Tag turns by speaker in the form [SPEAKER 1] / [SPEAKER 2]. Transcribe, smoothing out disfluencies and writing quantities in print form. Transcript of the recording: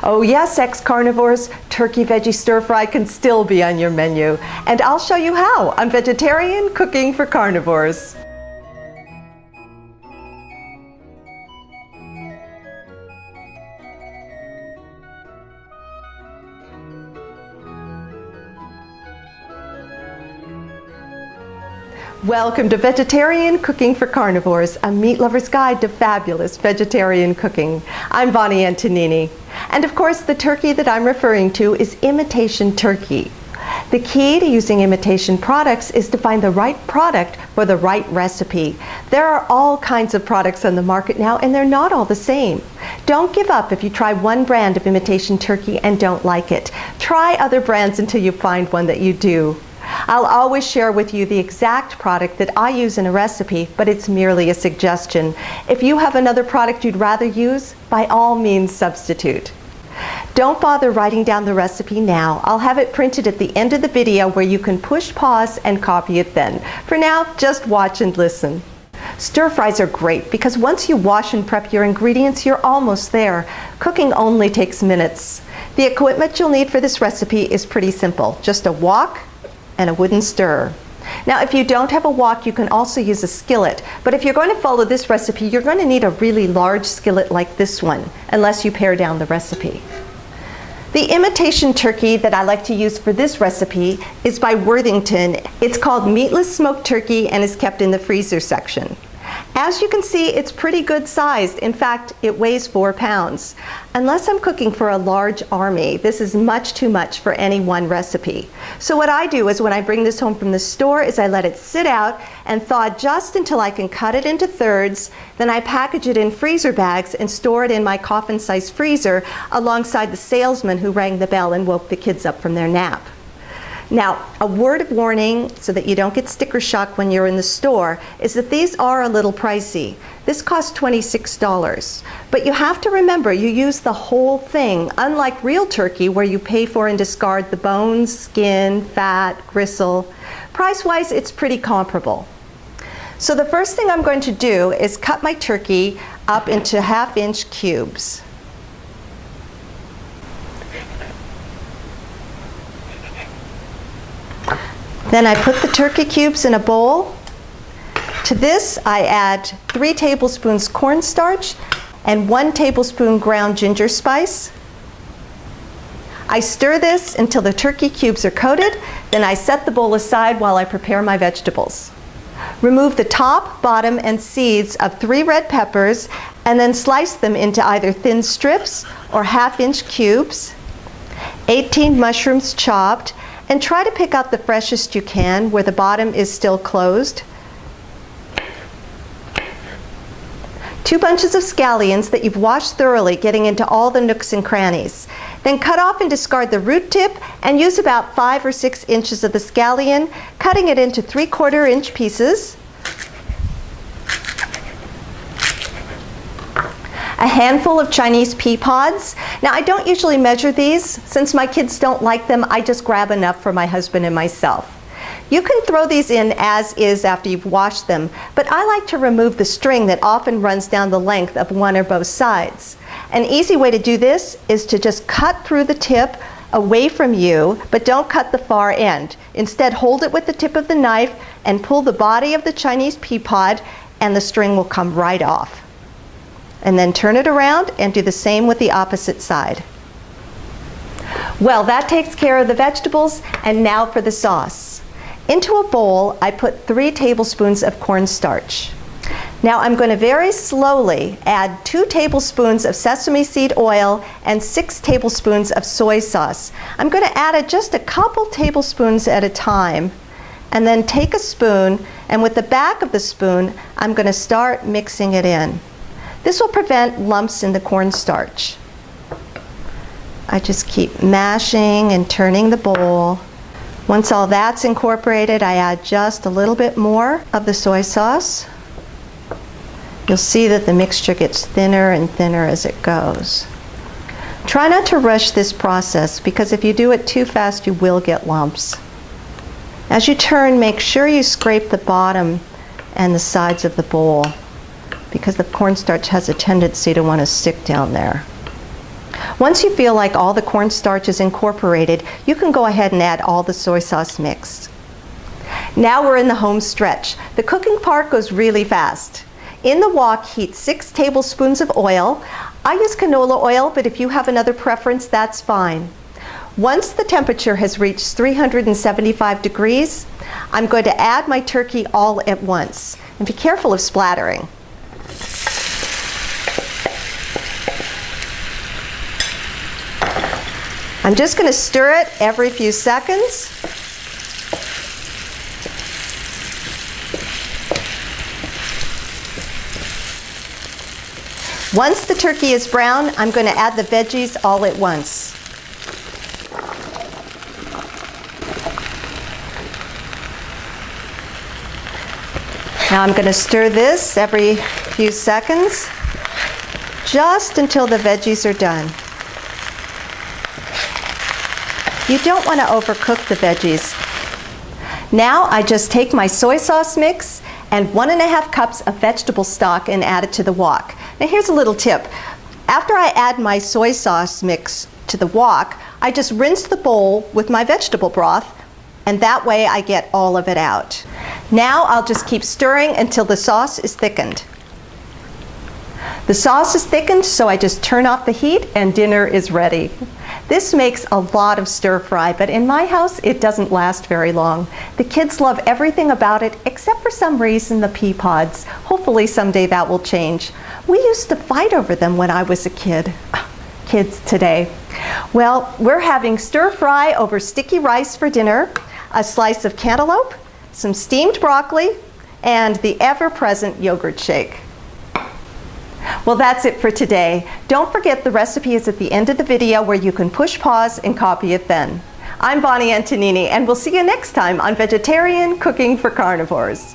[SPEAKER 1] Oh yes, ex-carnivores, turkey veggie stir fry can still be on your menu. And I'll show you how on Vegetarian Cooking for Carnivores. Welcome to Vegetarian Cooking for Carnivores, a meat lover's guide to fabulous vegetarian cooking. I'm Bonnie Antonini. And of course, the turkey that I'm referring to is imitation turkey. The key to using imitation products is to find the right product for the right recipe. There are all kinds of products on the market now, and they're not all the same. Don't give up if you try one brand of imitation turkey and don't like it. Try other brands until you find one that you do. I'll always share with you the exact product that I use in a recipe, but it's merely a suggestion. If you have another product you'd rather use, by all means substitute. Don't bother writing down the recipe now. I'll have it printed at the end of the video where you can push pause and copy it then. For now, just watch and listen. Stir fries are great because once you wash and prep your ingredients, you're almost there. Cooking only takes minutes. The equipment you'll need for this recipe is pretty simple. Just a wok and a wooden stirrer. Now, if you don't have a wok, you can also use a skillet, but if you're going to follow this recipe, you're going to need a really large skillet like this one, unless you pare down the recipe. The imitation turkey that I like to use for this recipe is by Worthington. It's called meatless smoked turkey and is kept in the freezer section. As you can see, it's pretty good sized. In fact, it weighs 4 pounds. Unless I'm cooking for a large army, this is much too much for any one recipe. So what I do is when I bring this home from the store is I let it sit out and thaw just until I can cut it into thirds. Then I package it in freezer bags and store it in my coffin-sized freezer alongside the salesman who rang the bell and woke the kids up from their nap. Now, a word of warning so that you don't get sticker shock when you're in the store is that these are a little pricey. This costs $26, but you have to remember you use the whole thing, unlike real turkey where you pay for and discard the bones, skin, fat, gristle. Price-wise, it's pretty comparable. So the first thing I'm going to do is cut my turkey up into 1/2-inch cubes. Then I put the turkey cubes in a bowl. To this, I add 3 tablespoons cornstarch and 1 tablespoon ground ginger spice. I stir this until the turkey cubes are coated, then I set the bowl aside while I prepare my vegetables. Remove the top, bottom, and seeds of 3 red peppers and then slice them into either thin strips or 1/2-inch cubes. 18 mushrooms chopped, and try to pick out the freshest you can where the bottom is still closed. 2 bunches of scallions that you've washed thoroughly, getting into all the nooks and crannies. Then cut off and discard the root tip and use about 5 or 6 inches of the scallion, cutting it into 3/4-inch pieces. A handful of Chinese pea pods. Now, I don't usually measure these. Since my kids don't like them, I just grab enough for my husband and myself. You can throw these in as is after you've washed them, but I like to remove the string that often runs down the length of one or both sides. An easy way to do this is to just cut through the tip away from you, but don't cut the far end. Instead, hold it with the tip of the knife and pull the body of the Chinese pea pod, and the string will come right off. And then turn it around and do the same with the opposite side. Well, that takes care of the vegetables, and now for the sauce. Into a bowl, I put 3 tablespoons of cornstarch. Now I'm going to very slowly add 2 tablespoons of sesame seed oil and 6 tablespoons of soy sauce. I'm going to add it just a couple tablespoons at a time, and then take a spoon, and with the back of the spoon, I'm going to start mixing it in. This will prevent lumps in the cornstarch. I just keep mashing and turning the bowl. Once all that's incorporated, I add just a little bit more of the soy sauce. You'll see that the mixture gets thinner and thinner as it goes. Try not to rush this process because if you do it too fast, you will get lumps. As you turn, make sure you scrape the bottom and the sides of the bowl, because the cornstarch has a tendency to want to stick down there. Once you feel like all the cornstarch is incorporated, you can go ahead and add all the soy sauce mix. Now we're in the home stretch. The cooking part goes really fast. In the wok, heat 6 tablespoons of oil. I use canola oil, but if you have another preference, that's fine. Once the temperature has reached 375 degrees, I'm going to add my turkey all at once. And be careful of splattering. I'm just going to stir it every few seconds. Once the turkey is brown, I'm going to add the veggies all at once. Now I'm going to stir this every few seconds, just until the veggies are done. You don't want to overcook the veggies. Now I just take my soy sauce mix and 1½ cups of vegetable stock and add it to the wok. Now here's a little tip. After I add my soy sauce mix to the wok, I just rinse the bowl with my vegetable broth, and that way I get all of it out. Now I'll just keep stirring until the sauce is thickened. The sauce is thickened, so I just turn off the heat and dinner is ready. This makes a lot of stir fry, but in my house it doesn't last very long. The kids love everything about it except for some reason the pea pods. Hopefully someday that will change. We used to fight over them when I was a kid. Kids today. Well, we're having stir fry over sticky rice for dinner, a slice of cantaloupe, some steamed broccoli, and the ever-present yogurt shake. Well, that's it for today. Don't forget the recipe is at the end of the video where you can push pause and copy it then. I'm Bonnie Antonini, and we'll see you next time on Vegetarian Cooking for Carnivores.